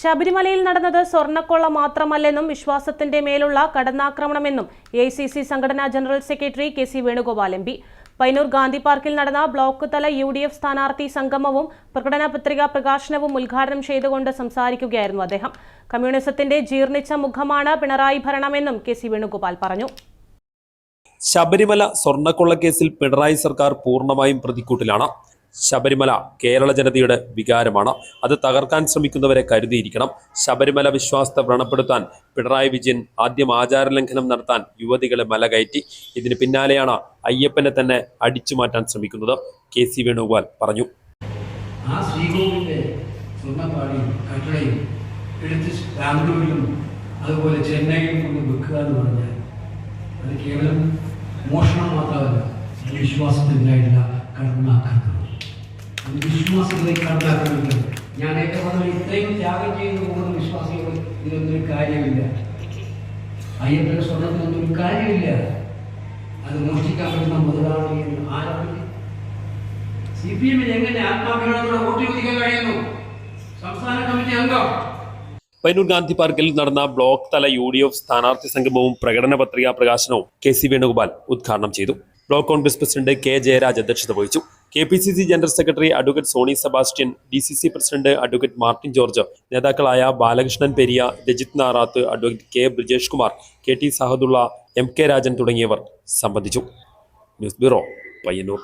ശബരിമലയിൽ നടന്നത് സ്വർണ്ണക്കൊള്ള മാത്രമല്ലെന്നും വിശ്വാസത്തിന്റെ മേലുള്ള കടന്നാക്രമണമെന്നും എഐസിസി സംഘടനാ general secretary K C. Venugopal MP. Payyanur Gandhi പാർക്കിൽ നടന്ന ബ്ലോക്ക് തല UDF സ്ഥാനാർത്ഥി സംഗമവും പ്രകടന പത്രിക പ്രകാശനവും ഉദ്ഘാടനം ചെയ്തുകൊണ്ട് സംസാരിക്കുകയായിരുന്നു അദ്ദേഹം. കമ്മ്യൂണിസത്തിന്റെ ജീർണിച്ച മുഖമാണ് പിണറായി ഭരണമെന്നും കെ.സി. വേണുഗോപാൽ പറഞ്ഞു. ശബരിമല സ്വർണ്ണക്കൊള്ള കേസിൽ പിണറായി സർക്കാർ പൂർണ്ണമായും പ്രതിക്കൂട്ടിലാണ്. ശബരിമല കേരള ജനതയുടെ വികാരമാണ്. അത് തകർക്കാൻ ശ്രമിക്കുന്നവരെ കരുതിയിരിക്കണം. ശബരിമല വിശ്വാസത്തെ വ്രണപ്പെടുത്താൻ പിണറായി വിജയൻ ആദ്യം ആചാരലംഘനം നടത്താൻ യുവതികളെ മലകയറ്റി. ഇതിന് പിന്നാലെയാണ് അയ്യപ്പനെ തന്നെ അടിച്ചു മാറ്റാൻ ശ്രമിക്കുന്നത്. കെ.സി. വേണുഗോപാൽ പറഞ്ഞു. ആ ശ്രീകോവിലിന്റെ സ്വർണ്ണപ്പാടിയും കട്ടളയും എടുത്ത് ബാംഗ്ലൂരിലും അതുപോലെ ചെന്നൈയിലും കൊണ്ട് വെക്കുക എന്ന് പറഞ്ഞാൽ അത് കേവലം മോഷണം മാത്രമല്ല, വിശ്വാസത്തിനായിട്ടുള്ള കടന്നാക്രമണം. വിശ്വാസികളെ കടന്നാക്രമിക്കുന്നത് ഞാൻ ഏറ്റവും പറഞ്ഞാൽ ഇത്രയും ത്യാഗം ചെയ്ത് പോകുന്ന വിശ്വാസികൾ ഇതിനൊന്നും കാര്യമില്ല. അയ്യപ്പന്റെ സ്വർണ്ണത്തിനൊന്നും ഒരു കാര്യമില്ല. അത് മോഷ്ടിക്കാൻ പറ്റുന്ന മുതലാളി ആരാണ്? CPM എങ്ങനെ ആത്മാഭിമാനത്തോടെ വോട്ട് ചോദിക്കാൻ കഴിയുന്നു? സംസ്ഥാന കമ്മിറ്റി അംഗം. പയ്യന്നൂർ ഗാന്ധി പാർക്കിൽ നടന്ന ബ്ലോക്ക് തല UDF സ്ഥാനാർത്ഥി സംഗമവും പ്രകടന പത്രികാ പ്രകാശനവും കെ.സി. വേണുഗോപാൽ ഉദ്ഘാടനം ചെയ്തു. Block Congress president K. Jayaraj അധ്യക്ഷത വഹിച്ചു. KPCC general secretary advocate Sony Sebastian, DCC president advocate Martin George, നേതാക്കളായ Balakrishnan Periya, Rajith Narath, advocate K. Brijesh Kumar, KT Sahadulla, MK Rajan തുടങ്ങിയവർ സംബന്ധിച്ചു. News bureau, Payyanur.